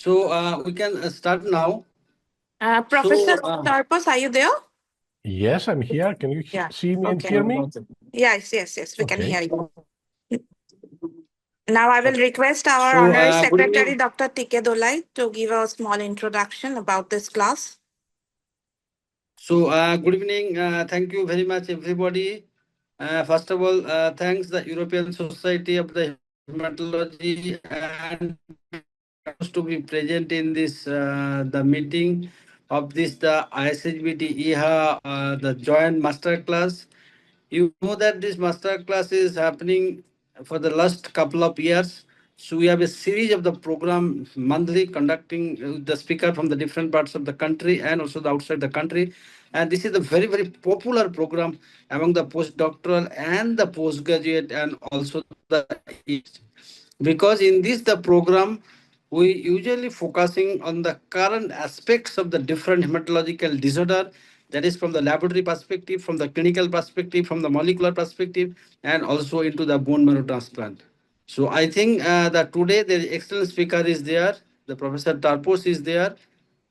We can start now. Professor Terpos, are you there? Yes, I'm here. Can you see me and hear me? Yes, we can hear you. Now I will request our Honorary Secretary, Dr. T.K. Dolai, to give a small introduction about this class. Good evening. Thank you very much, everybody. First of all, thanks the European Society of the Hematology and to be present in this the meeting of this the ISHBT-EHA the joint master class. You know that this master class is happening for the last couple of years. So we have a series of the program monthly conducting the speaker from the different parts of the country and also the outside the country. And this is a very, very popular program among the postdoctoral and the postgraduate and also the because in this the program we usually focusing on the current aspects of the different hematological disorder, that is from the laboratory perspective, from the clinical perspective, from the molecular perspective, and also into the bone marrow transplant. So I think that today the excellent speaker is there, the Professor Terpos is there.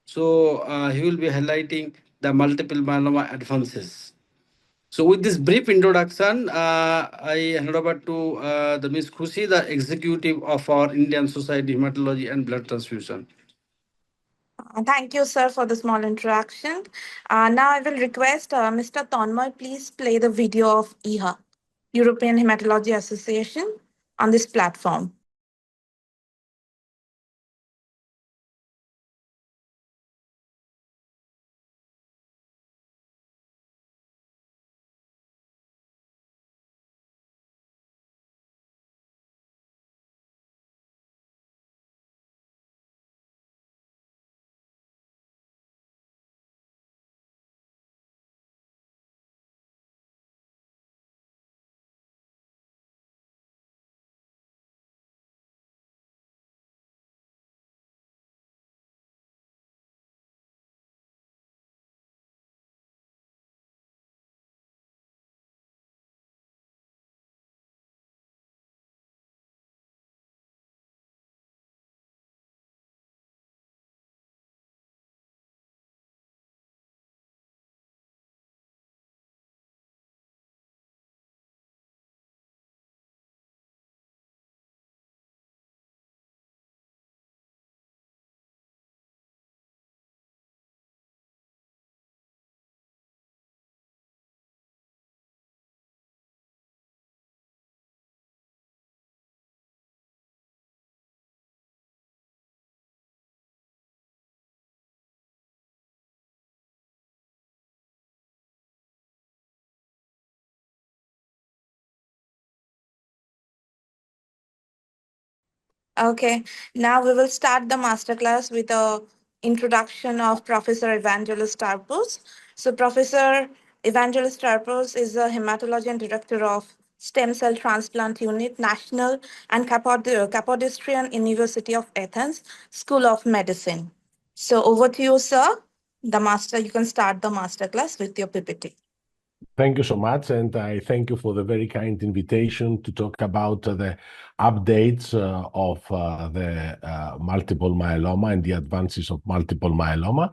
So he will be highlighting the multiple myeloma advances. So with this brief introduction, I hand over to the Ms. Khushi, the executive of our Indian Society of Hematology and Blood Transfusion. Thank you, sir, for the small introduction. Now I will request Mr. Tonmoy, please play the video of EHA, European Hematology Association, on this platform. Okay, now we will start the masterclass with a introduction of Professor Evangelos Terpos. So Professor Evangelos Terpos is a hematology and director of Stem Cell Transplant Unit, National and Kapodistrian University of Athens, School of Medicine. So over to you, sir. You can start the masterclass with your PPT. Thank you so much, and I thank you for the very kind invitation to talk about the updates of the multiple myeloma and the advances of multiple myeloma.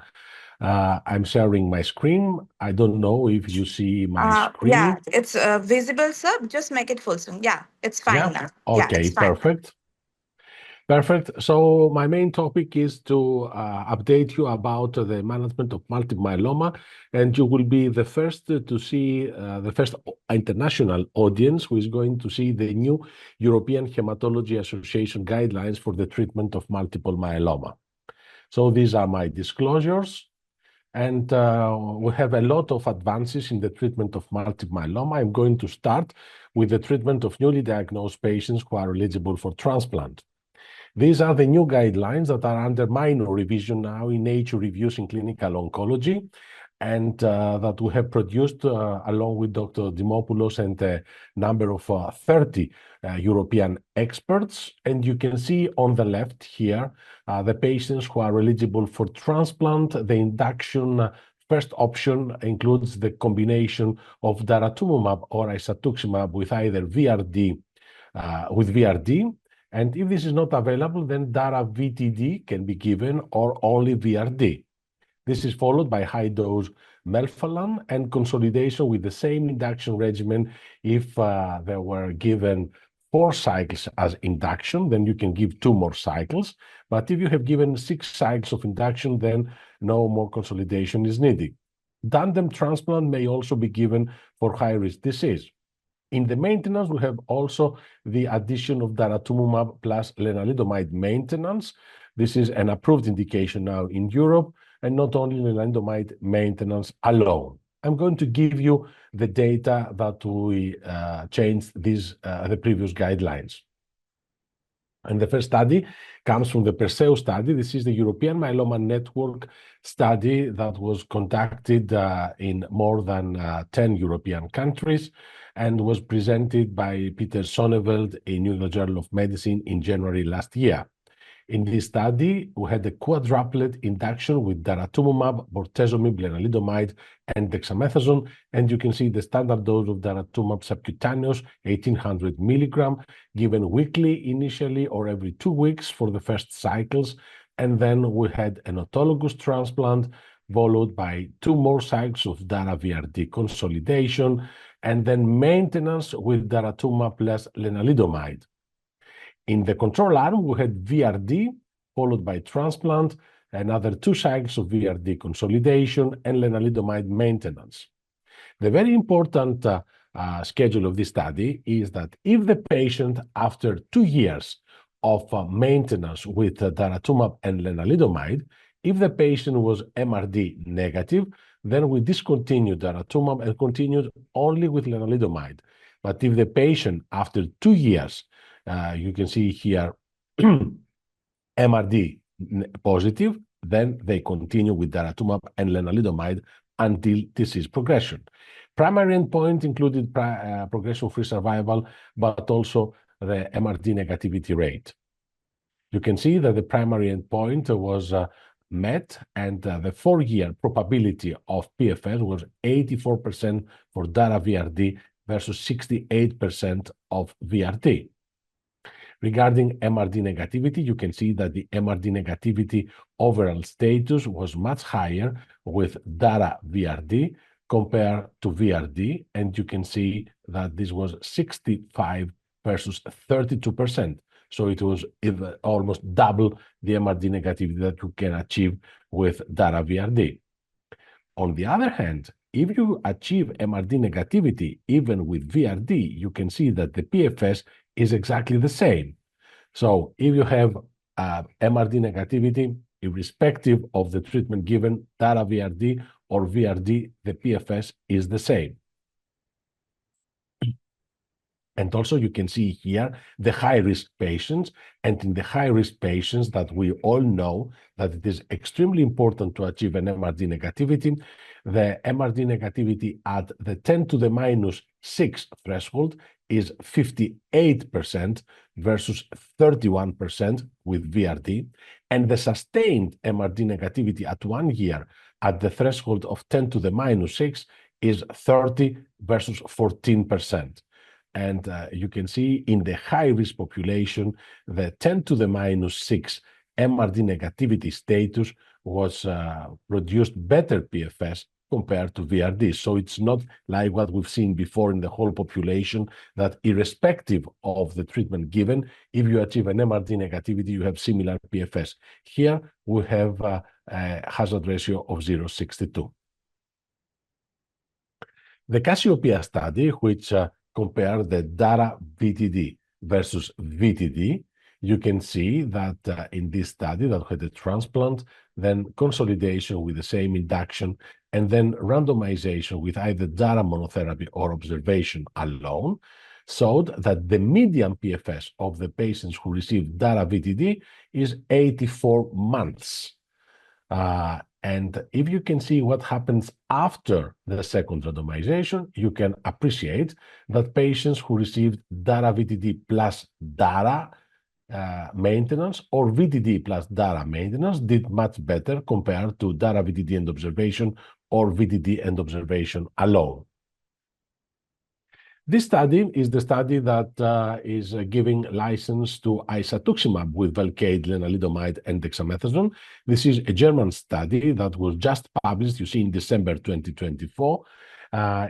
I'm sharing my screen. I don't know if you see my screen. Yeah, it's visible, sir. Just make it full screen. Yeah, it's fine now. Okay, it's fine. perfect. Perfect. So my main topic is to update you about the management of multiple myeloma, and you will be the first to see the first international audience who is going to see the new European Hematology Association guidelines for the treatment of multiple myeloma. So these are my disclosures. And we have a lot of advances in the treatment of multiple myeloma. I'm going to start with the treatment of newly diagnosed patients who are eligible for transplant. These are the new guidelines that are under minor revision now in Nature Reviews in Clinical Oncology, and that we have produced along with Dr. Dimopoulos and a number of 30 European experts. And you can see on the left here the patients who are eligible for transplant. The induction first option includes the combination of daratumumab or isatuximab with either VRD, And if this is not available, then Dara-VTD can be given or only VRD. This is followed by high-dose melphalan and consolidation with the same induction regimen. If they were given 4 cycles as induction, then you can give 2 more cycles. But if you have given 6 cycles of induction, then no more consolidation is needed. Tandem transplant may also be given for high-risk disease. In the maintenance, we have also the addition of daratumumab plus lenalidomide maintenance. This is an approved indication now in Europe, and not only lenalidomide maintenance alone. I'm going to give you the data that we changed the previous guidelines. And the first study comes from the Perseus study. This is the European Myeloma Network study that was conducted in more than 10 European countries and was presented by Peter Sonneveld in New England Journal of Medicine in January last year. In this study, we had a quadruplet induction with daratumumab, bortezomib, lenalidomide, and dexamethasone, and you can see the standard dose of daratumumab subcutaneous, 1800 milligram, given weekly initially or every 2 weeks for the first cycles, and then we had an autologous transplant followed by 2 more cycles of Dara-VRD consolidation, and then maintenance with daratumumab plus lenalidomide. In the control arm, we had VRD followed by transplant, another 2 cycles of VRD consolidation, and lenalidomide maintenance. The very important schedule of this study is that if the patient, after 2 years of maintenance with daratumumab and lenalidomide, if the patient was MRD negative, then we discontinued daratumumab and continued only with lenalidomide. But if the patient, after 2 years, you can see here MRD positive, then they continue with daratumumab and lenalidomide until disease progression. Primary endpoint included progression-free survival, but also the MRD negativity rate. You can see that the primary endpoint was met, and the 4-year probability of PFS was 84% for Dara-VRD versus 68% of VRD. Regarding MRD negativity, you can see that the MRD negativity overall status was much higher with Dara-VRD compared to VRD, and you can see that this was 65 versus 32%. So it was almost double the MRD negativity that you can achieve with Dara-VRD. On the other hand, if you achieve MRD negativity even with VRD, you can see that the PFS is exactly the same. So if you have MRD negativity, irrespective of the treatment given, Dara-VRD or VRD, the PFS is the same. And also you can see here the high-risk patients, and in the high-risk patients that we all know that it is extremely important to achieve an MRD negativity. The MRD negativity at the 10 to the minus 6 threshold is 58% versus 31% with VRD, and the sustained MRD negativity at 1 year at the threshold of 10 to the minus 6 is 30 versus 14%. And you can see in the high-risk population, the 10 to the minus 6 MRD negativity status was produced better PFS compared to VRD. So it's not like what we've seen before in the whole population, that irrespective of the treatment given, if you achieve an MRD negativity, you have similar PFS. Here we have a hazard ratio of 0.62. The Cassiopeia study, which compared the Dara-VTD versus VTD, you can see that in this study that had a transplant, then consolidation with the same induction, and then randomization with either Dara monotherapy or observation alone, showed that the median PFS of the patients who received Dara-VTD is 84 months. And if you can see what happens after the second randomization, you can appreciate that patients who received Dara-VTD plus Dara maintenance or VTD plus Dara maintenance did much better compared to Dara-VTD and observation or VTD and observation alone. This study is the study that is giving license to isatuximab with Velcade, lenalidomide, and dexamethasone. This is a German study that was just published, you see, in December 2024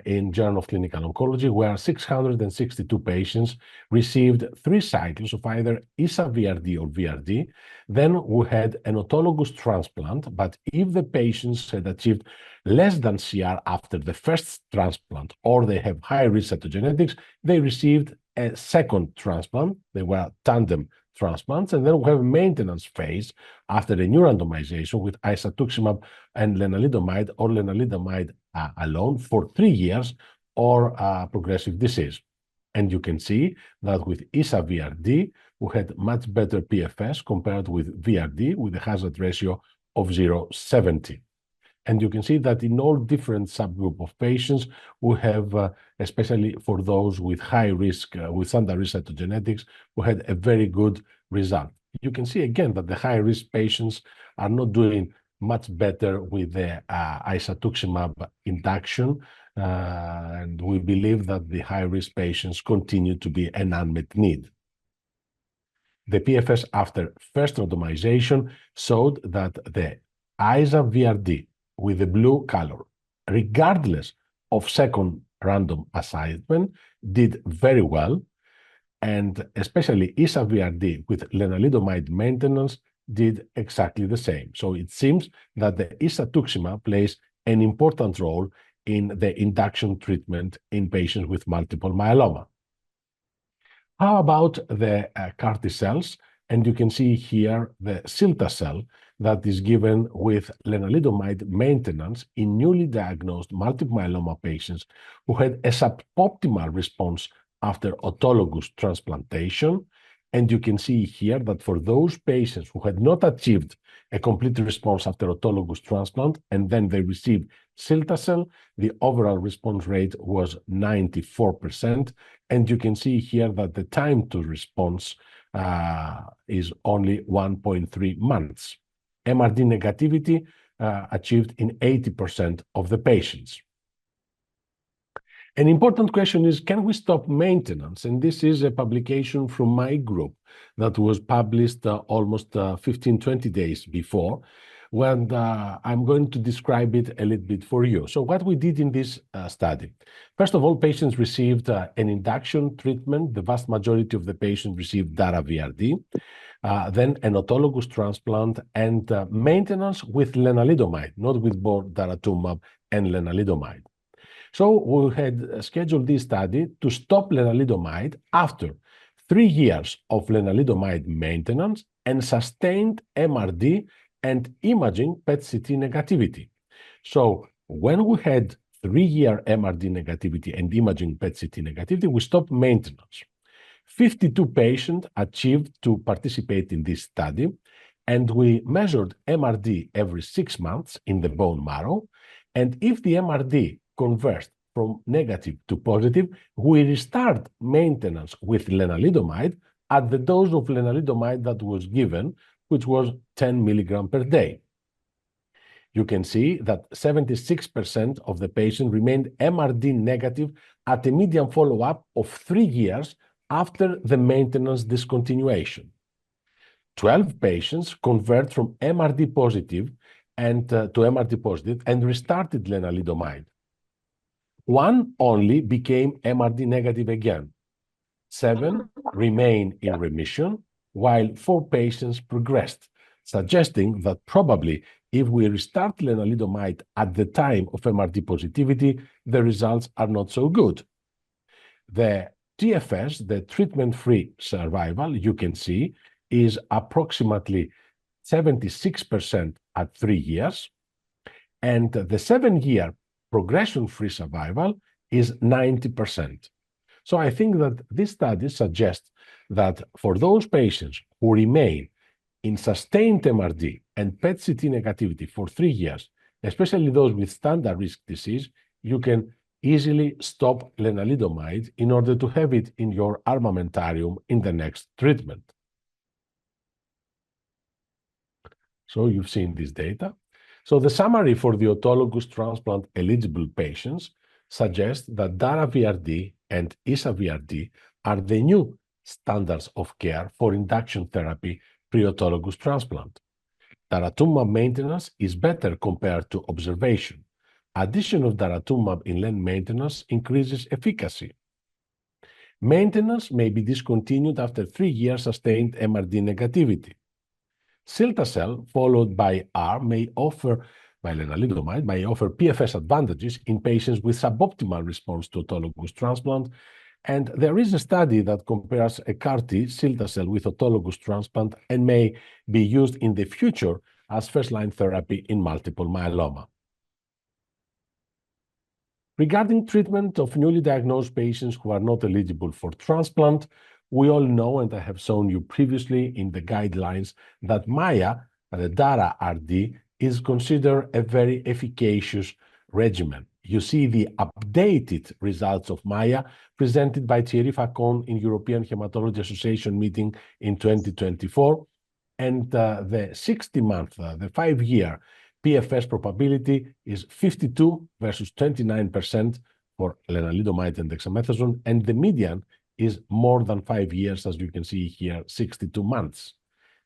in Journal of Clinical Oncology, where 662 patients received 3 cycles of either ISA-VRD or VRD. Then we had an autologous transplant, but if the patients had achieved less than CR after the first transplant, or they have high-risk cytogenetics, they received a second transplant. They were tandem transplants, and then we have a maintenance phase after a new randomization with isatuximab and lenalidomide or lenalidomide alone for 3 years or progressive disease. And you can see that with ISA-VRD, we had much better PFS compared with VRD with a hazard ratio of 0.70. And you can see that in all different subgroup of patients, we have, especially for those with high risk, with standard risk cytogenetics, we had a very good result. You can see again that the high risk patients are not doing much better with the isatuximab induction, and we believe that the high risk patients continue to be an unmet need. The PFS after first randomization showed that the ISA-VRD with the blue color, regardless of second random assignment, did very well, and especially ISA-VRD with lenalidomide maintenance did exactly the same. So it seems that the isatuximab plays an important role in the induction treatment in patients with multiple myeloma. How about the CAR T cells? And you can see here the cilta-cel that is given with lenalidomide maintenance in newly diagnosed multiple myeloma patients who had a suboptimal response after autologous transplantation. And you can see here that for those patients who had not achieved a complete response after autologous transplant, and then they received cilta-cel, the overall response rate was 94%. And you can see here that the time to response is only 1.3 months. MRD negativity achieved in 80% of the patients. An important question is, can we stop maintenance? And this is a publication from my group that was published almost 15, 20 days before, when I'm going to describe it a little bit for you. So what we did in this study, first of all, patients received an induction treatment. The vast majority of the patients received Dara-VRD, then an autologous transplant and maintenance with lenalidomide, not with both daratumumab and lenalidomide. So we had scheduled this study to stop lenalidomide after 3 years of lenalidomide maintenance and sustained MRD and imaging PET-CT negativity. So when we had 3-year MRD negativity and imaging PET-CT negativity, we stopped maintenance. 52 patients achieved to participate in this study, and we measured MRD every 6 months in the bone marrow. And if the MRD converts from negative to positive, we restart maintenance with lenalidomide at the dose of lenalidomide that was given, which was 10 milligrams per day. You can see that 76% of the patients remained MRD negative at a median follow-up of 3 years after the maintenance discontinuation. 12 patients convert from MRD positive and to MRD positive and restarted lenalidomide. 1 only became MRD negative again. 7 remain in remission, while 4 patients progressed, suggesting that probably if we restart lenalidomide at the time of MRD positivity, the results are not so good. The TFS, the treatment-free survival, you can see, is approximately 76% at 3 years, and the 7-year progression-free survival is 90%. So I think that this study suggests that for those patients who remain in sustained MRD and PET-CT negativity for 3 years, especially those with standard risk disease, you can easily stop lenalidomide in order to have it in your armamentarium in the next treatment. So you've seen this data. So the summary for the autologous transplant eligible patients suggests that Dara-VRD and ISHBT are the new standards of care for induction therapy pre-autologous transplant. Daratumumab maintenance is better compared to observation. Addition of daratumumab in len maintenance increases efficacy. Maintenance may be discontinued after 3 years sustained MRD negativity. Cilta-cel followed by R may offer, by lenalidomide, may offer PFS advantages in patients with suboptimal response to autologous transplant. And there is a study that compares a CAR-T, Cilta-cel, with autologous transplant and may be used in the future as first-line therapy in multiple myeloma. Regarding treatment of newly diagnosed patients who are not eligible for transplant, we all know, and I have shown you previously in the guidelines, that MAIA, the DARA-RD, is considered a very efficacious regimen. You see the updated results of MAIA presented by Thierry Facon in European Hematology Association meeting in 2024, and the 60-month, the 5-year PFS probability is 52 versus 29% for lenalidomide and dexamethasone, and the median is more than 5 years, as you can see here, 62 months.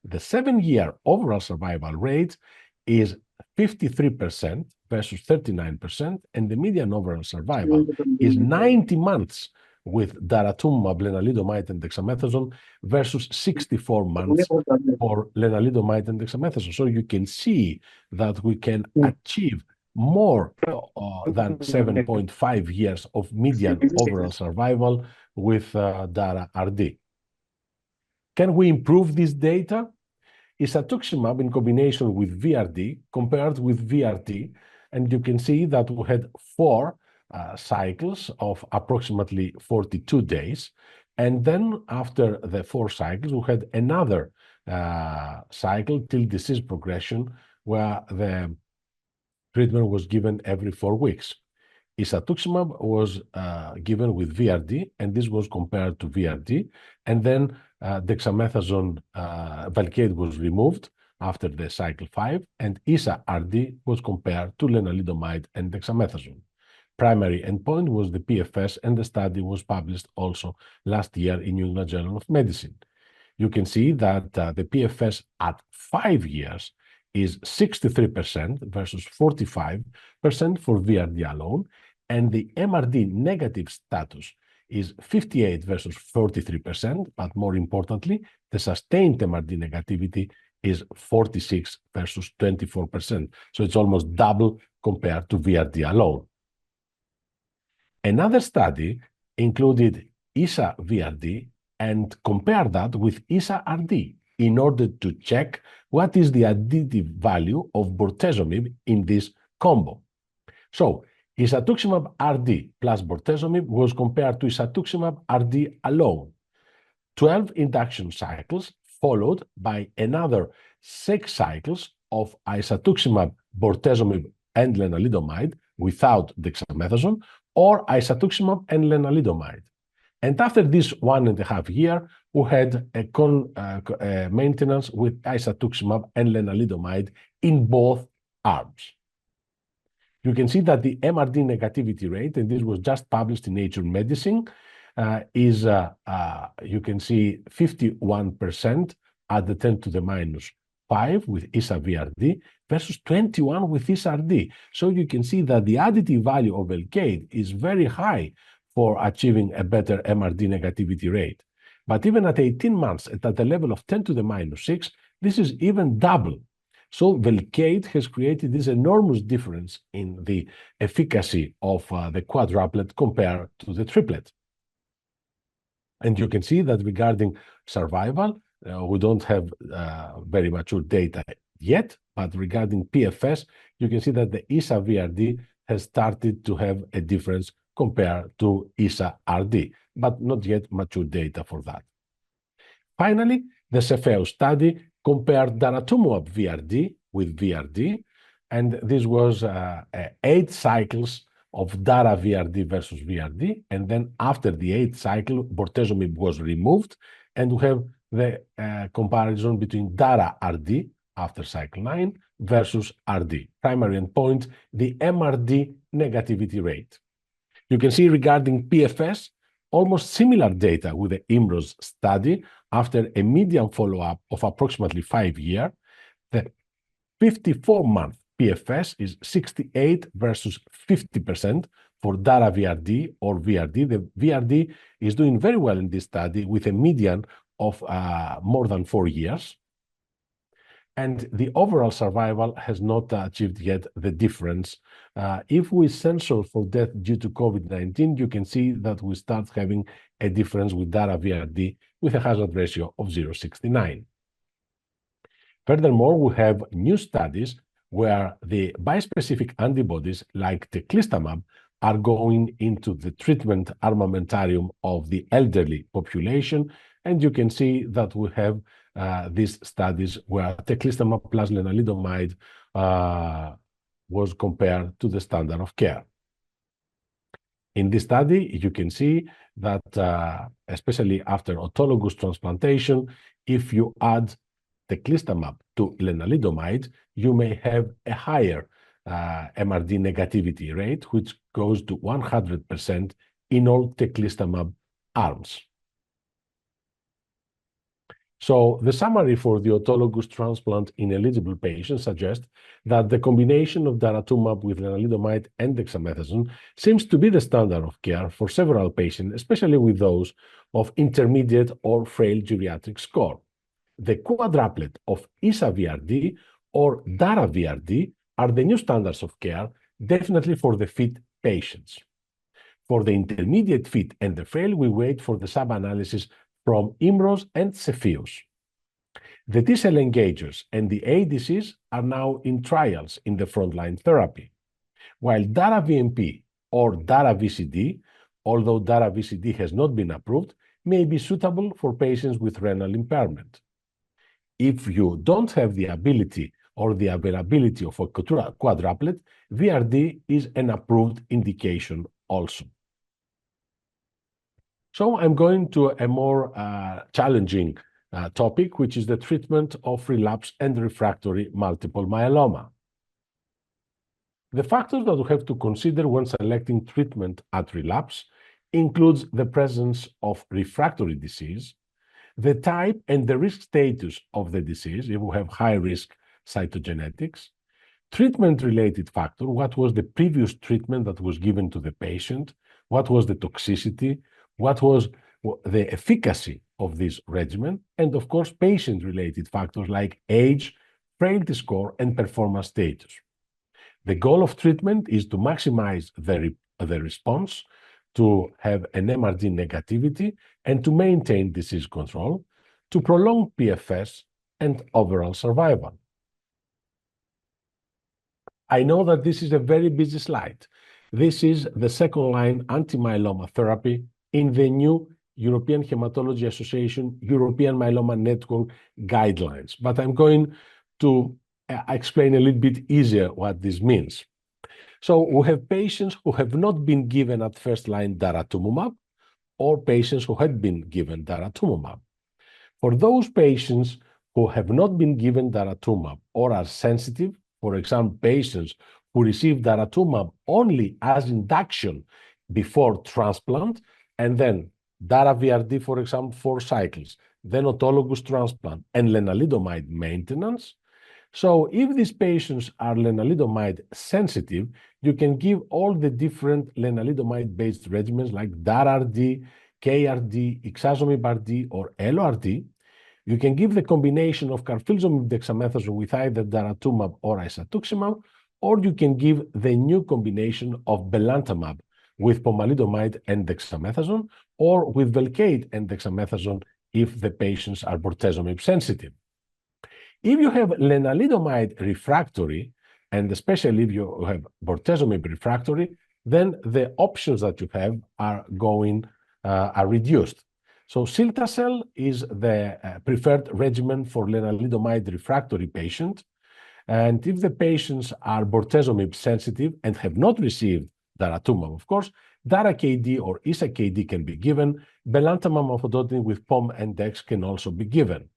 The 7-year overall survival rate is 53% versus 39%, and the median overall survival is 90 months with daratumumab, lenalidomide, and dexamethasone versus 64 months for lenalidomide and dexamethasone. So you can see that we can achieve more than 7.5 years of median overall survival with DARA-RD. Can we improve this data? Isatuximab in combination with VRD compared with VRT, and you can see that we had 4 cycles of approximately 42 days, and then after the 4 cycles, we had another cycle till disease progression, where the treatment was given every 4 weeks. Isatuximab was given with VRD, and this was compared to VRD, and then dexamethasone Velcade was removed after the cycle 5, and ISA-RD was compared to lenalidomide and dexamethasone. Primary endpoint was the PFS, and the study was published also last year in New England Journal of Medicine. You can see that the PFS at 5 years is 63% versus 45% for VRD alone, and the MRD negative status is 58 versus 43%, but more importantly, the sustained MRD negativity is 46 versus 24%. So it's almost double compared to VRD alone. Another study included ISA-VRD and compared that with ISA-RD in order to check what is the additive value of bortezomib in this combo. So isatuximab RD plus bortezomib was compared to isatuximab RD alone. 12 induction cycles followed by another 6 cycles of isatuximab, bortezomib, and lenalidomide without dexamethasone, or isatuximab and lenalidomide. And after this 1.5 years, we had a maintenance with isatuximab and lenalidomide in both arms. You can see that the MRD negativity rate, and this was just published in Nature Medicine, is, you can see 51% at the 10 to the minus 5 with ISA-VRD versus 21 with ISA-RD. So you can see that the additive value of Velcade is very high for achieving a better MRD negativity rate. But even at 18 months, at the level of 10 to the minus 6, this is even double. So Velcade has created this enormous difference in the efficacy of the quadruplet compared to the triplet. And you can see that regarding survival, we don't have very mature data yet, but regarding PFS, you can see that the ISA-VRD has started to have a difference compared to ISA-RD, but not yet mature data for that. Finally, the CEPHEUS study compared daratumumab VRD with VRD, and this was 8 cycles of Dara VRD versus VRD, and then after the 8th cycle, bortezomib was removed, and we have the comparison between Dara RD after cycle 9 versus RD. Primary endpoint, the MRD negativity rate. You can see regarding PFS almost similar data with the IMROS study after a median follow-up of approximately 5 years. The 54-month PFS is 68 versus 50% for DARA VRD or VRD. The VRD is doing very well in this study with a median of more than 4 years. And the overall survival has not achieved yet the difference. If we censor for death due to COVID-19, you can see that we start having a difference with DARA VRD with a hazard ratio of 0.69. Furthermore, we have new studies where the bispecific antibodies like teclistamab are going into the treatment armamentarium of the elderly population. And you can see that we have these studies where teclistamab plus lenalidomide was compared to the standard of care. In this study, you can see that especially after autologous transplantation, if you add teclistamab to lenalidomide, you may have a higher MRD negativity rate, which goes to 100% in all teclistamab arms. So the summary for the autologous transplant in eligible patients suggests that the combination of daratumumab with lenalidomide and dexamethasone seems to be the standard of care for several patients, especially with those of intermediate or frail geriatric score. The quadruplet of ISHBT-VRD or DARA VRD are the new standards of care, definitely for the fit patients. For the intermediate fit and the frail, we wait for the sub-analysis from IMROS and CEPHEUS. The T-cell engagers and the ADCs are now in trials in the frontline therapy, while DARA VMP or DARA VCD, although DARA VCD has not been approved, may be suitable for patients with renal impairment. If you don't have the ability or the availability of a quadruplet, VRD is an approved indication also. So I'm going to a more challenging topic, which is the treatment of relapsed and refractory multiple myeloma. The factors that we have to consider when selecting treatment at relapse includes the presence of refractory disease, the type and the risk status of the disease, if we have high-risk cytogenetics, treatment-related factor, what was the previous treatment that was given to the patient, what was the toxicity, what was the efficacy of this regimen, and of course, patient-related factors like age, frailty score, and performance status. The goal of treatment is to maximize the response, to have an MRD negativity, and to maintain disease control, to prolong PFS and overall survival. I know that this is a very busy slide. This is the second-line anti-myeloma therapy in the new European Hematology Association European Myeloma Network guidelines, but I'm going to explain a little bit easier what this means. So we have patients who have not been given at first-line daratumumab or patients who had been given daratumumab. For those patients who have not been given daratumumab or are sensitive, for example, patients who receive daratumumab only as induction before transplant, and then DARA VRD, for example, 4 cycles, then autologous transplant, and lenalidomide maintenance. So if these patients are lenalidomide sensitive, you can give all the different lenalidomide-based regimens like DARA-RD, KRD, ixazomib-RD, or LORD. You can give the combination of carfilzomib dexamethasone with either daratumumab or isatuximab, or you can give the new combination of belantamab with pomalidomide and dexamethasone, or with Velcade and dexamethasone if the patients are bortezomib sensitive. If you have lenalidomide refractory, and especially if you have bortezomib refractory, then the options that you have are reduced. So cilta-cel is the preferred regimen for lenalidomide refractory patient. And if the patients are bortezomib sensitive and have not received daratumumab, of course, DARA-KD or ISA-KD can be given. Belantamab mafodotin with POM and DEX can also be given.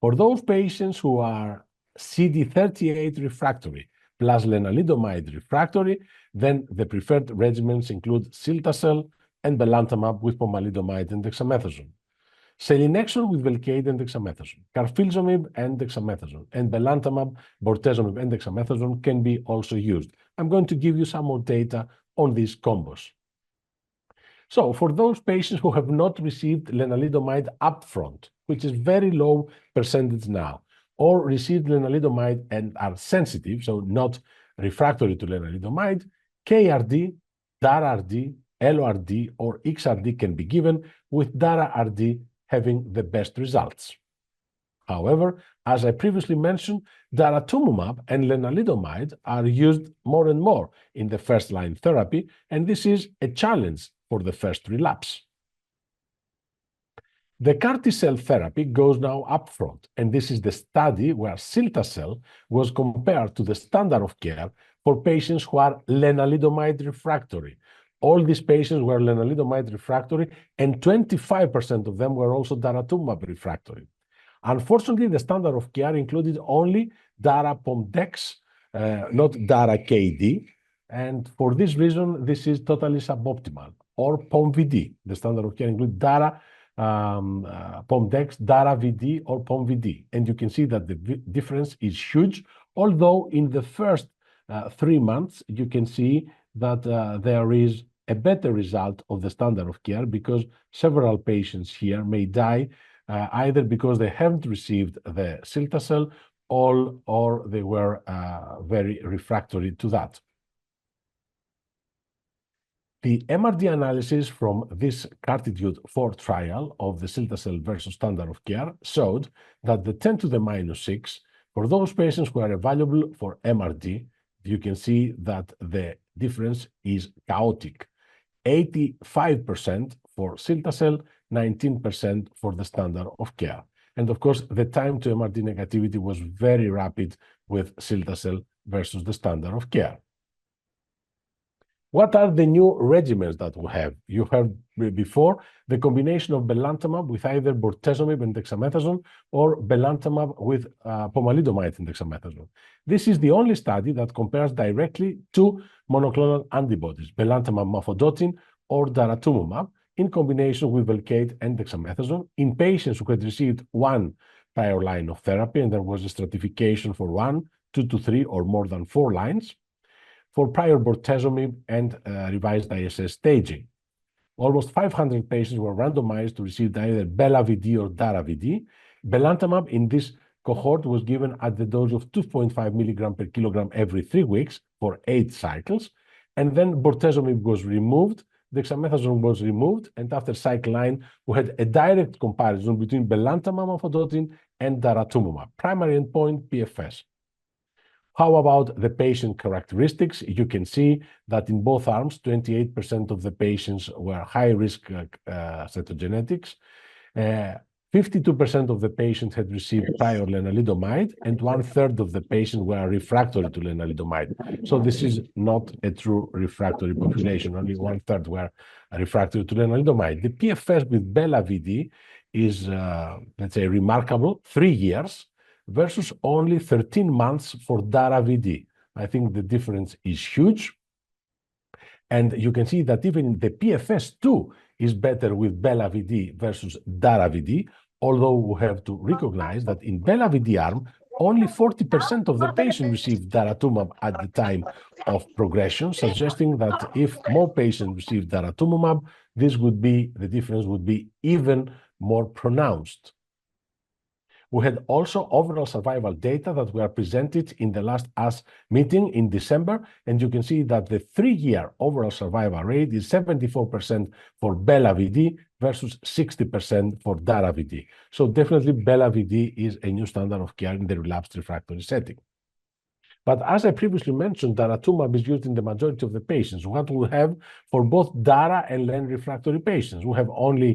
For those patients who are CD38 refractory plus lenalidomide refractory, then the preferred regimens include cilta-cel and belantamab with pomalidomide and dexamethasone. Selinexor with Velcade and dexamethasone, carfilzomib and dexamethasone, and belantamab, bortezomib, and dexamethasone can be also used. I'm going to give you some more data on these combos. So for those patients who have not received lenalidomide upfront, which is very low percentage now, or received lenalidomide and are sensitive, so not refractory to lenalidomide, KRD, DARA-RD, LORD, or XRD can be given, with DARA-RD having the best results. However, as I previously mentioned, daratumumab and lenalidomide are used more and more in the first-line therapy, and this is a challenge for the first relapse. The CAR T-cell therapy goes now upfront, and this is the study where cilta-cel was compared to the standard of care for patients who are lenalidomide refractory. All these patients were lenalidomide refractory, and 25% of them were also daratumumab refractory. Unfortunately, the standard of care included only dara-pom-dex, not dara-KD, and for this reason, this is totally suboptimal. Or POM-VD, the standard of care includes dara, POM-dex, dara-VD, or POM-VD. And you can see that the difference is huge, although in the first 3 months, you can see that there is a better result of the standard of care because several patients here may die either because they haven't received the cilta-cel or they were very refractory to that. The MRD analysis from this CARTITUDE-4 trial of the cilta-cel versus standard of care showed that the 10 to the minus 6, for those patients who are evaluable for MRD, you can see that the difference is chaotic. 85% for cilta-cel, 19% for the standard of care. And of course, the time to MRD negativity was very rapid with cilta-cel versus the standard of care. What are the new regimens that we have? You heard before the combination of belantamab with either bortezomib and dexamethasone or belantamab with pomalidomide and dexamethasone. This is the only study that compares directly to monoclonal antibodies, belantamab mafodotin or daratumumab, in combination with Velcade and dexamethasone in patients who had received one prior line of therapy, and there was a stratification for 1, 2 to 3, or more than 4 lines, for prior bortezomib and revised ISS staging. Almost 500 patients were randomized to receive either Bela-VD or Dara-VD. Belantamab in this cohort was given at the dose of 2.5 milligram per kilogram every 3 weeks for 8 cycles, and then bortezomib was removed, dexamethasone was removed, and after cycle 9, we had a direct comparison between belantamab mafodotin and daratumumab. Primary endpoint, PFS. How about the patient characteristics? You can see that in both arms, 28% of the patients were high-risk cytogenetics. 52% of the patients had received prior lenalidomide, and 1/3 of the patients were refractory to lenalidomide. So this is not a true refractory population. Only 1/3 were refractory to lenalidomide. The PFS with Bela-VD is, let's say, remarkable, 3 years, versus only 13 months for Dara-VD. I think the difference is huge. And you can see that even the PFS too is better with Bela-VD versus Dara-VD, although we have to recognize that in Bela-VD arm, only 40% of the patients received daratumumab at the time of progression, suggesting that if more patients received daratumumab, the difference would be even more pronounced. We had also overall survival data that were presented in the last ASH meeting in December, and you can see that the 3-year overall survival rate is 74% for Bela-VD versus 60% for Dara-VD. So definitely Bela-VD is a new standard of care in the relapsed refractory setting. But as I previously mentioned, daratumumab is used in the majority of the patients. What we have for both Dara and Len refractory patients, we have only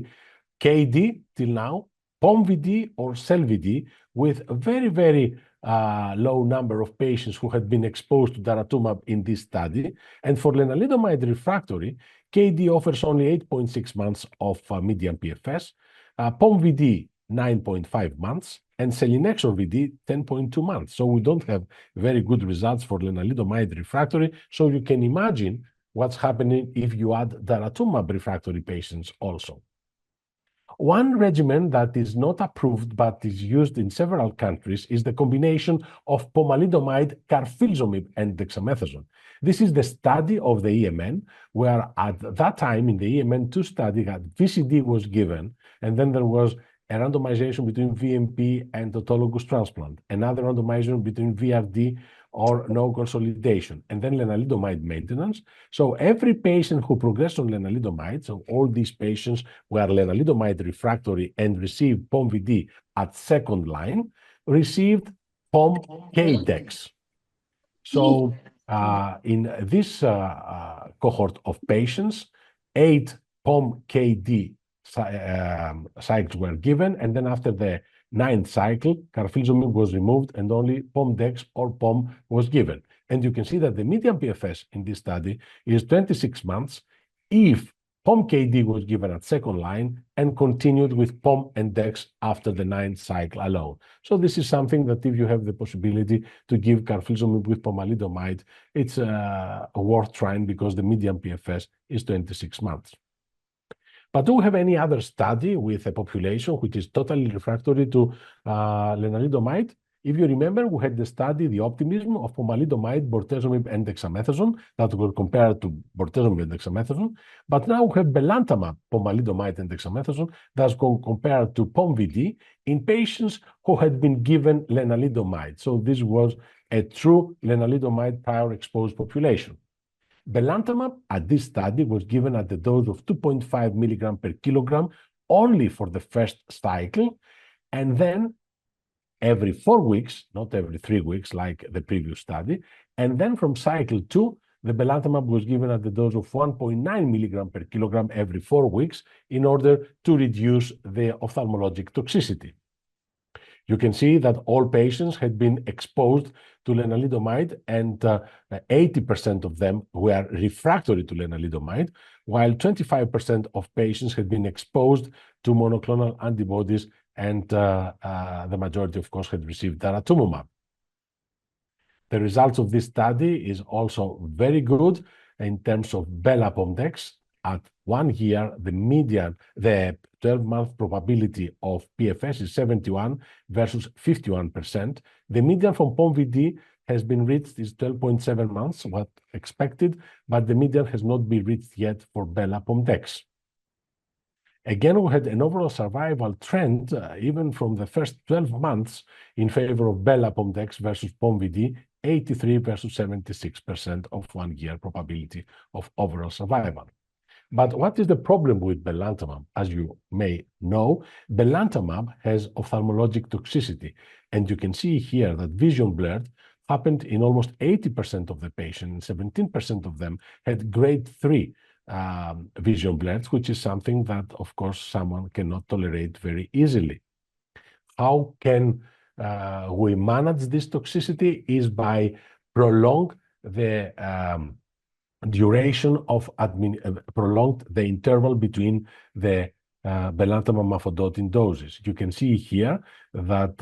KD till now, POM-VD or cel-VD, with a very, very low number of patients who had been exposed to daratumumab in this study. And for lenalidomide refractory, KD offers only 8.6 months of median PFS, POM-VD 9.5 months, and selinexor-VD 10.2 months. So we don't have very good results for lenalidomide refractory. So you can imagine what's happening if you add daratumumab refractory patients also. One regimen that is not approved but is used in several countries is the combination of pomalidomide, carfilzomib, and dexamethasone. This is the study of the EMN, where at that time in the EMN2 study, VCD was given, and then there was a randomization between VMP and autologous transplant, another randomization between VRD or no consolidation, and then lenalidomide maintenance. So every patient who progressed on lenalidomide, so all these patients were lenalidomide refractory and received POMVD at second line, received POM-K-dex. So in this cohort of patients, 8 POM-KD cycles were given, and then after the 9th cycle, carfilzomib was removed and only POM-dex or POM was given. And you can see that the median PFS in this study is 26 months if POM-KD was given at second line and continued with POM and DEX after the 9th cycle alone. So this is something that if you have the possibility to give carfilzomib with pomalidomide, it's worth trying because the median PFS is 26 months. But do we have any other study with a population which is totally refractory to lenalidomide? If you remember, we had the study, the optimism of pomalidomide, bortezomib, and dexamethasone that were compared to bortezomib and dexamethasone. But now we have belantamab, pomalidomide, and dexamethasone that's compared to POMVD in patients who had been given lenalidomide. So this was a true lenalidomide prior exposed population. Belantamab at this study was given at the dose of 2.5 milligram per kilogram only for the first cycle, and then every 4 weeks, not every 3 weeks like the previous study, and then from cycle 2, the belantamab was given at the dose of 1.9 milligram per kilogram every 4 weeks in order to reduce the ophthalmologic toxicity. You can see that all patients had been exposed to lenalidomide, and 80% of them were refractory to lenalidomide, while 25% of patients had been exposed to monoclonal antibodies, and the majority, of course, had received daratumumab. The results of this study is also very good in terms of Bela-POMDEX. At 1 year, the median, the 12-month probability of PFS is 71 versus 51%. The median from POMVD has been reached is 12.7 months, what expected, but the median has not been reached yet for Bela-POMDEX. Again, we had an overall survival trend, even from the first 12 months in favor of Bela-POMDEX versus POMVD, 83 versus 76% of 1 year probability of overall survival. But what is the problem with belantamab? As you may know, belantamab has ophthalmologic toxicity. And you can see here that vision blur happened in almost 80% of the patients, and 17% of them had grade 3 vision blurs, which is something that, of course, someone cannot tolerate very easily. How can we manage this toxicity is by prolong the duration of prolonged the interval between the belantamab mafodotin doses. You can see here that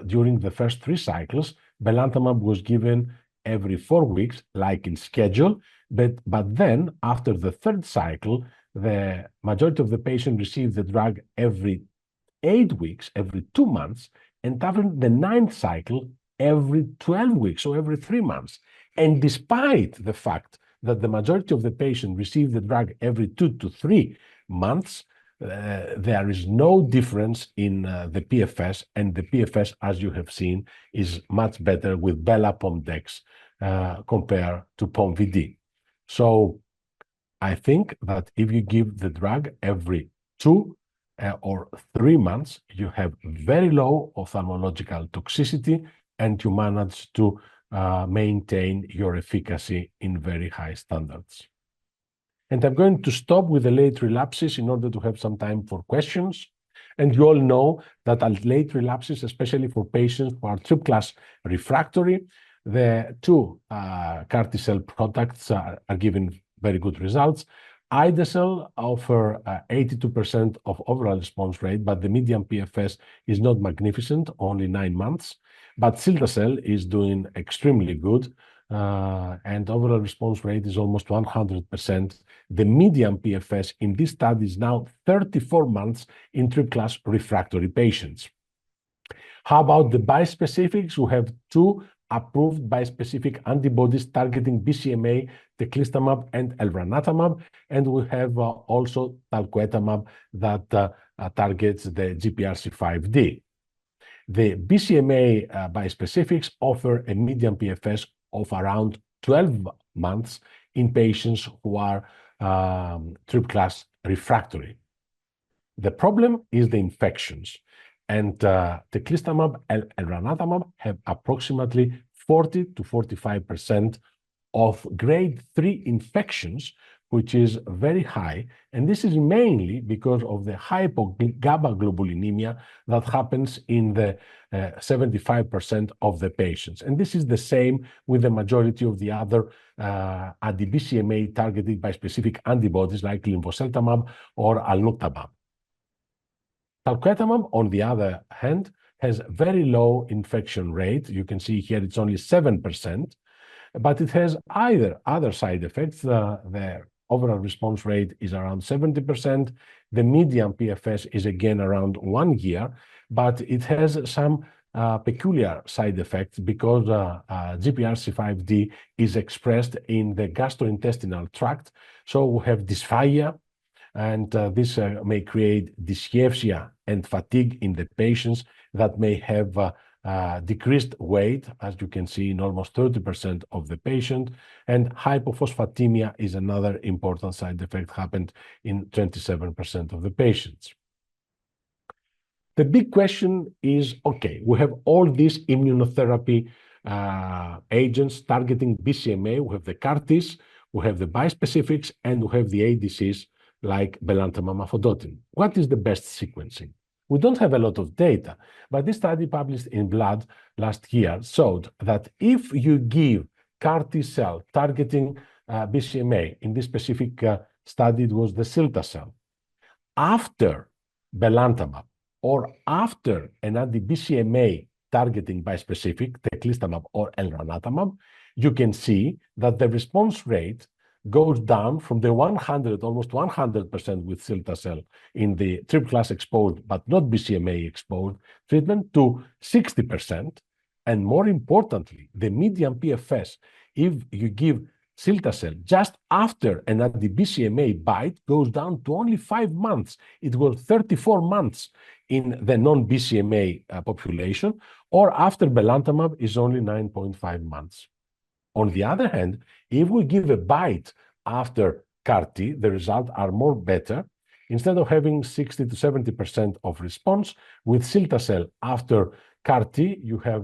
during the first 3 cycles, belantamab was given every 4 weeks, like in schedule, but then after the 3rd cycle, the majority of the patients received the drug every 8 weeks, every 2 months, and after the 9th cycle, every 12 weeks, so every 3 months. And despite the fact that the majority of the patients received the drug every 2 to 3 months, there is no difference in the PFS, and the PFS, as you have seen, is much better with Bela-POMDEX compared to POMVD. So I think that if you give the drug every 2 or 3 months, you have very low ophthalmological toxicity, and you manage to maintain your efficacy in very high standards. And I'm going to stop with the late relapses in order to have some time for questions. And you all know that at late relapses, especially for patients who are triplet-class refractory, the 2 CAR T-cell products are giving very good results. Ide-cel offer 82% of overall response rate, but the median PFS is not magnificent, only 9 months. But cilta-cel is doing extremely good, and overall response rate is almost 100%. The median PFS in this study is now 34 months in triple-class refractory patients. How about the bispecifics? We have two approved bispecific antibodies targeting BCMA, teclistamab and elranatamab, and we have also talquetamab that targets the GPRC5D. The BCMA bispecifics offer a median PFS of around 12 months in patients who are triple-class refractory. The problem is the infections, and teclistamab and elranatamab have approximately 40 to 45% of grade 3 infections, which is very high, and this is mainly because of the hypogammaglobulinemia that happens in the 75% of the patients. And this is the same with the majority of the other anti-BCMA targeted bispecific antibodies like linvoseltamab or alnuctamab. Talquetamab, on the other hand, has very low infection rate. You can see here it's only 7%, but it has other side effects. The overall response rate is around 70%. The median PFS is again around 1 year, but it has some peculiar side effects because GPRC5D is expressed in the gastrointestinal tract. So we have dysphagia, and this may create dyspepsia and fatigue in the patients that may have decreased weight, as you can see in almost 30% of the patient, and hypophosphatemia is another important side effect happened in 27% of the patients. The big question is, okay, we have all these immunotherapy agents targeting BCMA, we have the CAR-Ts, we have the bispecifics, and we have the ADCs like belantamab mafodotin. What is the best sequencing? We don't have a lot of data, but this study published in Blood last year showed that if you give CAR-T cell targeting BCMA, in this specific study it was the cilta-cel, after belantamab or after an anti-BCMA targeting bispecific, teclistamab or elranatamab, you can see that the response rate goes down from the 100, almost 100% with cilta-cel in the triple-class exposed but not BCMA exposed treatment to 60%. And more importantly, the median PFS, if you give cilta-cel just after an anti-BCMA bite, goes down to only 5 months. It was 34 months in the non-BCMA population, or after belantamab is only 9.5 months. On the other hand, if we give a bite after CAR-T, the results are more better. Instead of having 60 to 70% of response, with cilta-cel after CAR-T, you have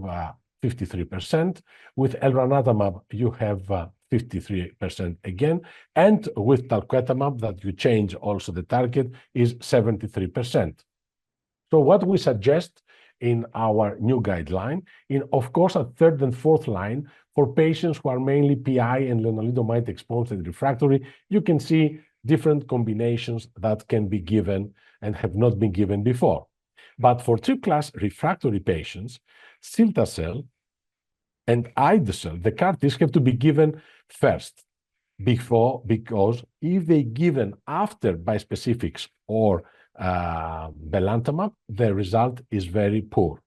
53%. With elranatamab, you have 53% again. And with talquetamab, that you change also the target, is 73%. So what we suggest in our new guideline, of course, at third and fourth line, for patients who are mainly PI and lenalidomide exposed and refractory, you can see different combinations that can be given and have not been given before. But for triple-class refractory patients, cilta-cel and ide-cel, the CAR-Ts have to be given first, because if they given after bispecifics or belantamab, the result is very poor.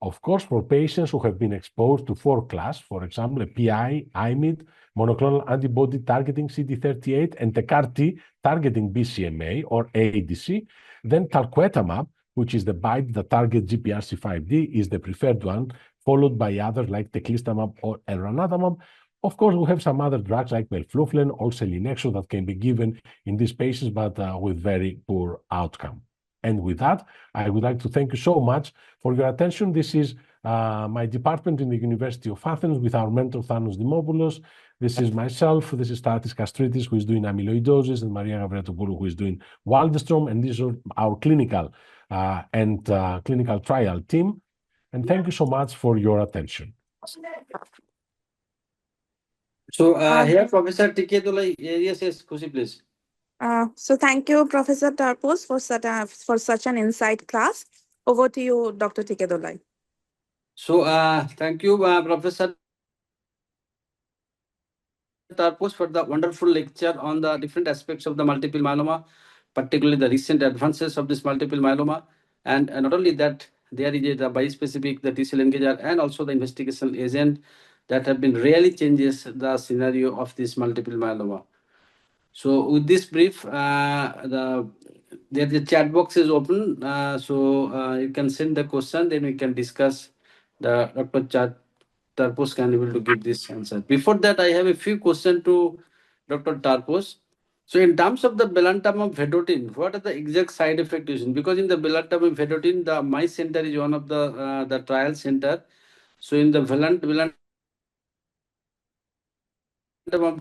Of course, for patients who have been exposed to 4-class, for example, a PI, IMiD, monoclonal antibody targeting CD38, and the CAR-T targeting BCMA or ADC, then talquetamab, which is the BiTE that targets GPRC5D, is the preferred one, followed by others like teclistamab or elranatamab. Of course, we have some other drugs like melflufen or selinexor that can be given in these patients, but with very poor outcome. And with that, I would like to thank you so much for your attention. This is my department in the University of Athens with our mentor, Thanos Dimopoulos. This is myself. This is Statis Kastridis, who is doing amyloidosis, and Maria Gavratopoulou, who is doing Waldenstrom. And these are our clinical and clinical trial team. And thank you so much for your attention. So here, Professor Tikedola, yes, Khushi, please. So thank you, Professor Terpos, for such an insight class. Over to you, Dr. Tikedola. So thank you, Professor Terpos for the wonderful lecture on the different aspects of the multiple myeloma, particularly the recent advances of this multiple myeloma. And not only that, there is the bispecific, the T-cell engager, and also the investigation agent that have been really changes the scenario of this multiple myeloma. So with this brief, the chat box is open. You can send the question, then we can discuss. The Dr. Terpos can able to give this answer. Before that, I have a few questions to Dr. Terpos. So in terms of the belantamab vedotin, what are the exact side effects? Because in the belantamab vedotin, my center is one of the trial center. So in the belantamab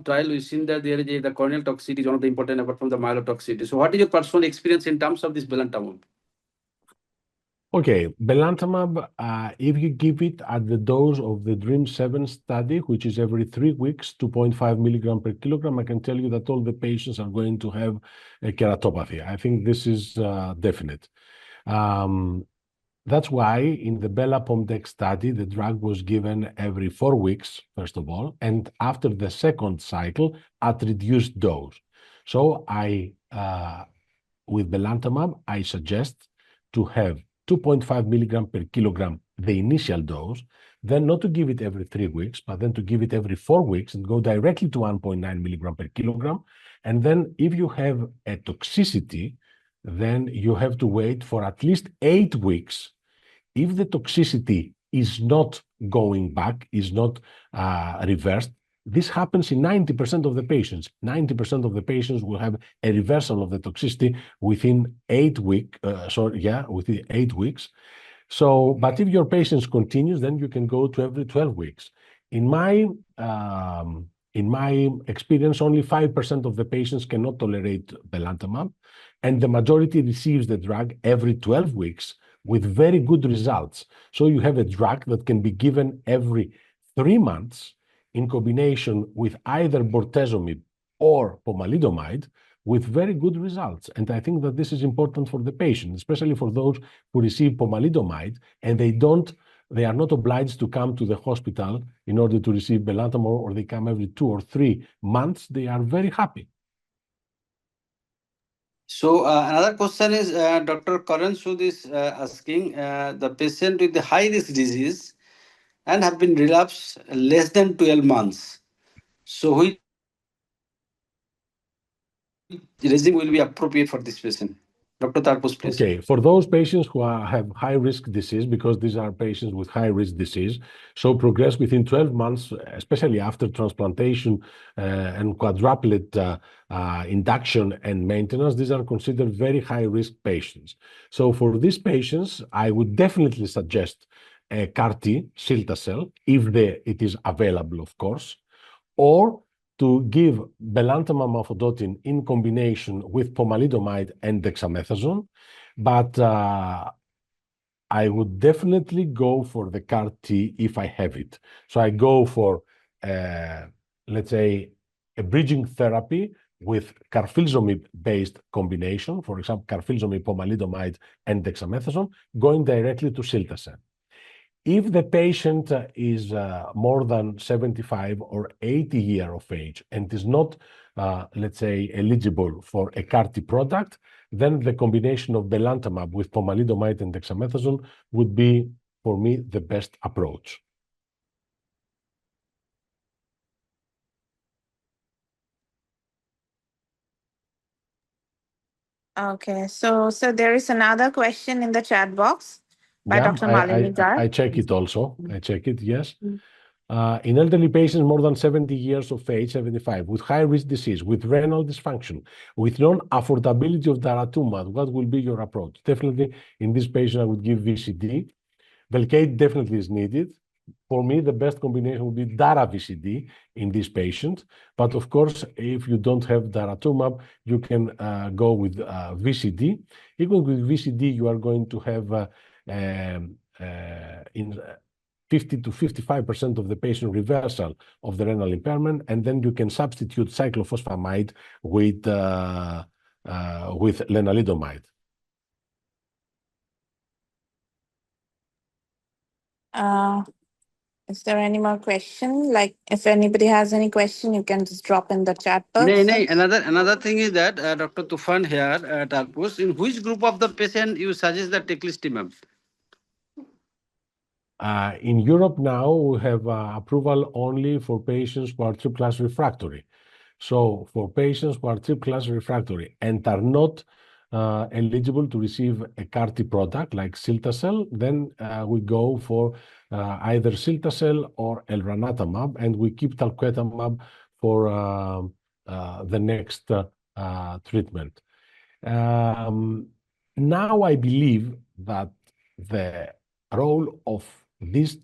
trial, we've seen that there is the corneal toxicity is one of the important apart from the myelotoxicity. So what is your personal experience in terms of this belantamab? Okay, belantamab, if you give it at the dose of the DREAM7 study, which is every 3 weeks, 2.5 milligram per kilogram, I can tell you that all the patients are going to have a keratopathy. I think this is definite. That's why in the Bela-Pomdec study, the drug was given every 4 weeks, first of all, and after the second cycle at reduced dose. So with belantamab, I suggest to have 2.5 milligram per kilogram, the initial dose, then not to give it every 3 weeks, but then to give it every 4 weeks and go directly to 1.9 milligram per kilogram. And then if you have a toxicity, then you have to wait for at least 8 weeks. If the toxicity is not going back, is not reversed, this happens in 90% of the patients. 90% of the patients will have a reversal of the toxicity within 8 weeks. Within 8 weeks. So, but if your patients continues, then you can go to every 12 weeks. In my experience, only 5% of the patients cannot tolerate belantamab, and the majority receives the drug every 12 weeks with very good results. So you have a drug that can be given every 3 months in combination with either bortezomib or pomalidomide with very good results. And I think that this is important for the patient, especially for those who receive pomalidomide and they are not obliged to come to the hospital in order to receive belantamab, or they come every 2 or 3 months. They are very happy. So another question is Dr. Karan Sood is asking the patient with the high risk disease and have been relapsed less than 12 months. So which regime will be appropriate for this patient? Dr. Terpos, please. Okay, for those patients who have high-risk disease, because these are patients with high-risk disease, so progress within 12 months, especially after transplantation and quadruplet induction and maintenance, these are considered very high-risk patients. So for these patients, I would definitely suggest a CAR-T, cilta-cel, if it is available, of course, or to give belantamab mafodotin in combination with pomalidomide and dexamethasone. But I would definitely go for the CAR-T if I have it. So I go for, let's say, a bridging therapy with carfilzomib-based combination, for example, carfilzomib, pomalidomide, and dexamethasone, going directly to cilta-cel. If the patient is more than 75 or 80 years of age and is not, let's say, eligible for a CAR-T product, then the combination of belantamab with pomalidomide and dexamethasone would be, for me, the best approach. Okay, so there is another question in the chat box by Dr. Malini Gar. I check it also. I check it, yes. In elderly patients more than 70 years of age, 75, with high-risk disease, with renal dysfunction, with non-affordability of daratumumab, what will be your approach? Definitely, in this patient, I would give VCD. Velcade definitely is needed. For me, the best combination would be Dara-VCD in this patient. But of course, if you don't have daratumumab, you can go with VCD. Even with VCD, you are going to have in 50 to 55% of the patient reversal of the renal impairment, and then you can substitute cyclophosphamide with lenalidomide. Is there any more question? Like, if anybody has any question, you can just drop in the chat box. Another thing is that Dr. Tufan here at Terpos, in which group of the patient you suggest the teclistamab? In Europe now, we have approval only for patients who are triple-class refractory. So for patients who are triple-class refractory and are not eligible to receive a CAR-T product like cilta-cel, then we go for either cilta-cel or elranatamab, and we keep talquetamab for the next treatment. Now I believe that the role of these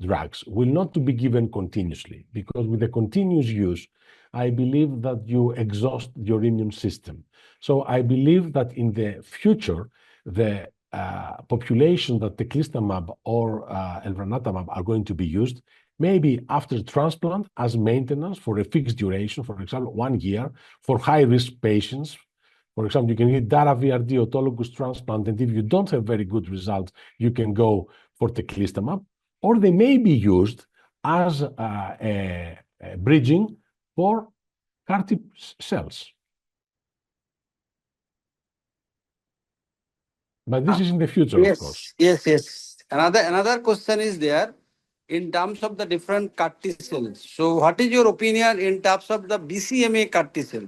drugs will not to be given continuously, because with the continuous use, I believe that you exhaust your immune system. So I believe that in the future, the population that teclistamab or elranatamab are going to be used, maybe after transplant as maintenance for a fixed duration, for example, 1 year, for high-risk patients. For example, you can get Dara-VRD autologous transplant, and if you don't have very good results, you can go for teclistamab, or they may be used as a bridging for CAR-T cells. But this is in the future, of course. Yes. Another question is there in terms of the different CAR-T cells. So what is your opinion in terms of the BCMA CAR-T cell?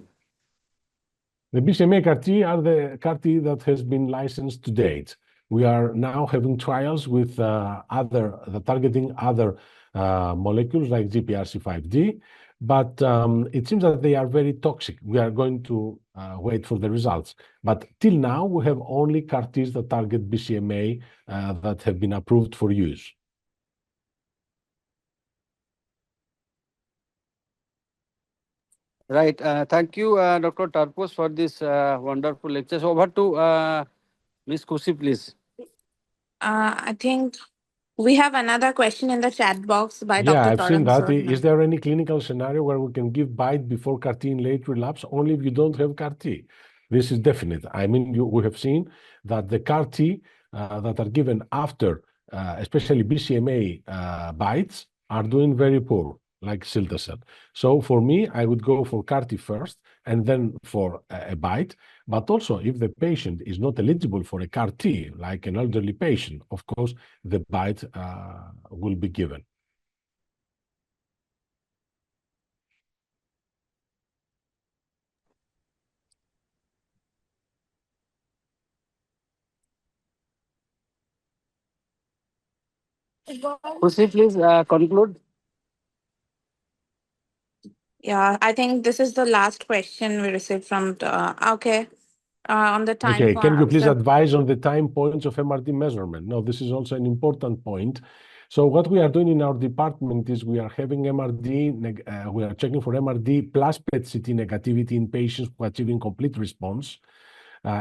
The BCMA CAR-T are the CAR-T that has been licensed to date. We are now having trials with targeting other molecules like GPRC5D, but it seems that they are very toxic. We are going to wait for the results. But till now, we have only CAR-Ts that target BCMA that have been approved for use. Right. Thank you, Dr. Terpos, for this wonderful lecture. So over to Ms. Kusi, please. I think we have another question in the chat box by Yeah, Dr. I've seen that. Torrance. Is there any clinical scenario where we can give BiTE before CAR-T in late relapse, only if you don't have CAR-T? This is definite. I mean, we have seen that the CAR-T that are given after, especially BCMA BiTEs, are doing very poor, like cilta-cel. So for me, I would go for CAR-T first and then for a BiTE. But also, if the patient is not eligible for a CAR-T, like an elderly patient, of course, the BiTE will be given. Kusi, please conclude. Yeah, I think this is the last question we received from on the time. Okay, can you please advise on the time points of MRD measurement? No, this is also an important point. So what we are doing in our department is we are having MRD, we are checking for MRD plus PET-CT negativity in patients who are achieving complete response,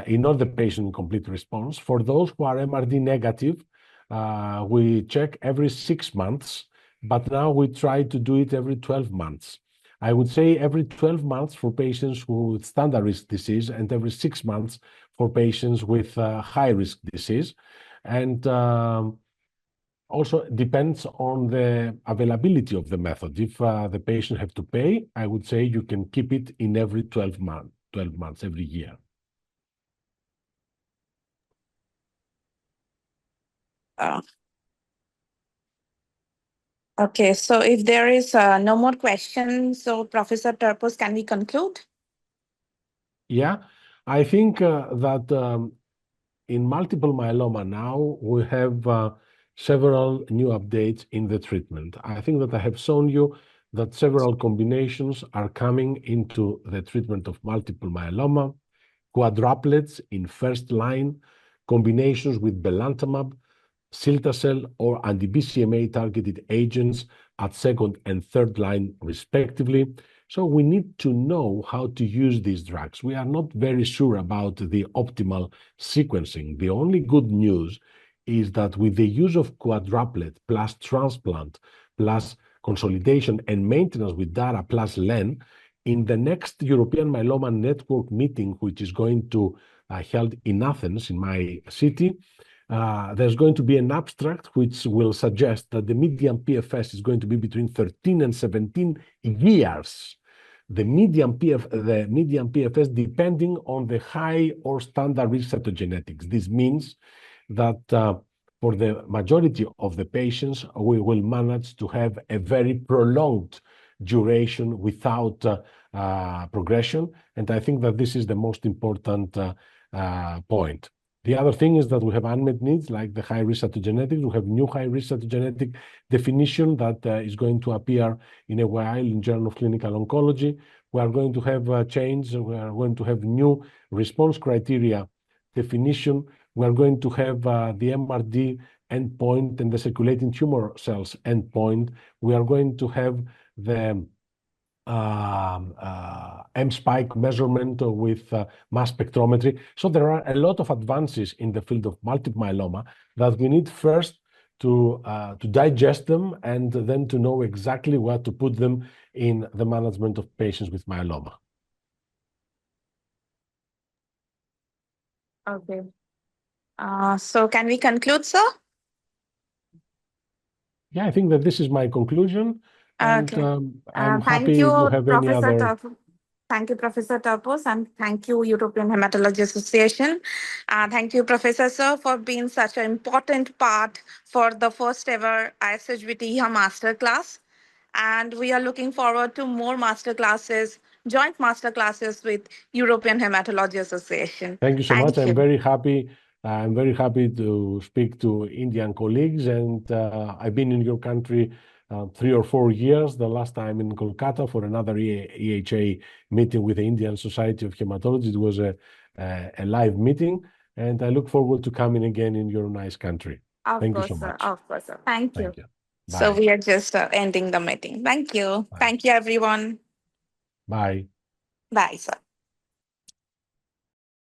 in all the patients in complete response. For those who are MRD negative, we check every 6 months, but now we try to do it every 12 months. I would say every 12 months for patients with standard risk disease and every 6 months for patients with high risk disease. And also depends on the availability of the method. If the patient have to pay, I would say you can keep it in every 12 months, every year. Okay, so if there is no more questions, so Professor Terpos, can we conclude? Yeah, I think that in multiple myeloma now, we have several new updates in the treatment. I think that I have shown you that several combinations are coming into the treatment of multiple myeloma, quadruplets in first line, combinations with belantamab, cilta-cel, or anti-BCMA targeted agents at second and third line, respectively. So we need to know how to use these drugs. We are not very sure about the optimal sequencing. The only good news is that with the use of quadruplet plus transplant plus consolidation and maintenance with Dara plus Len, in the next European Myeloma Network meeting, which is going to held in Athens, in my city, there's going to be an abstract which will suggest that the median PFS is going to be between 13 and 17 years. The median PFS depending on the high or standard risk cytogenetics. This means that for the majority of the patients, we will manage to have a very prolonged duration without progression. And I think that this is the most important point. The other thing is that we have unmet needs like the high-risk cytogenetics. We have new high-risk cytogenetic definition that is going to appear in a while in Journal of Clinical Oncology. We are going to have change. We are going to have new response criteria definition. We are going to have the MRD endpoint and the circulating tumor cells endpoint. We are going to have the M-spike measurement with mass spectrometry. So there are a lot of advances in the field of multiple myeloma that we need first to digest them and then to know exactly where to put them in the management of patients with myeloma. Okay. So can we conclude, sir? Yeah, I think that this is my conclusion. And Okay. I'm Thank happy you, if you have any Professor other. Terpos. Thank you, Professor Terpos, and thank you, European Hematology Association. Thank you, Professor Sir, for being such an important part for the first ever ISHBT-EHA Masterclass. And we are looking forward to more masterclasses, joint masterclasses with European Hematology Association. Thank you so much. Thank you. I'm very happy. I'm very happy to speak to Indian colleagues, and I've been in your country 3 or 4 years. The last time in Kolkata for another EHA meeting with the Indian Society of Hematology. It was a live meeting, and I look forward to coming again in your nice country. Thank you so much. Of course, sir. Thank you. Thank you. So Bye. we are just ending the meeting. Thank you. Bye. Thank you, everyone. Bye. Bye, sir.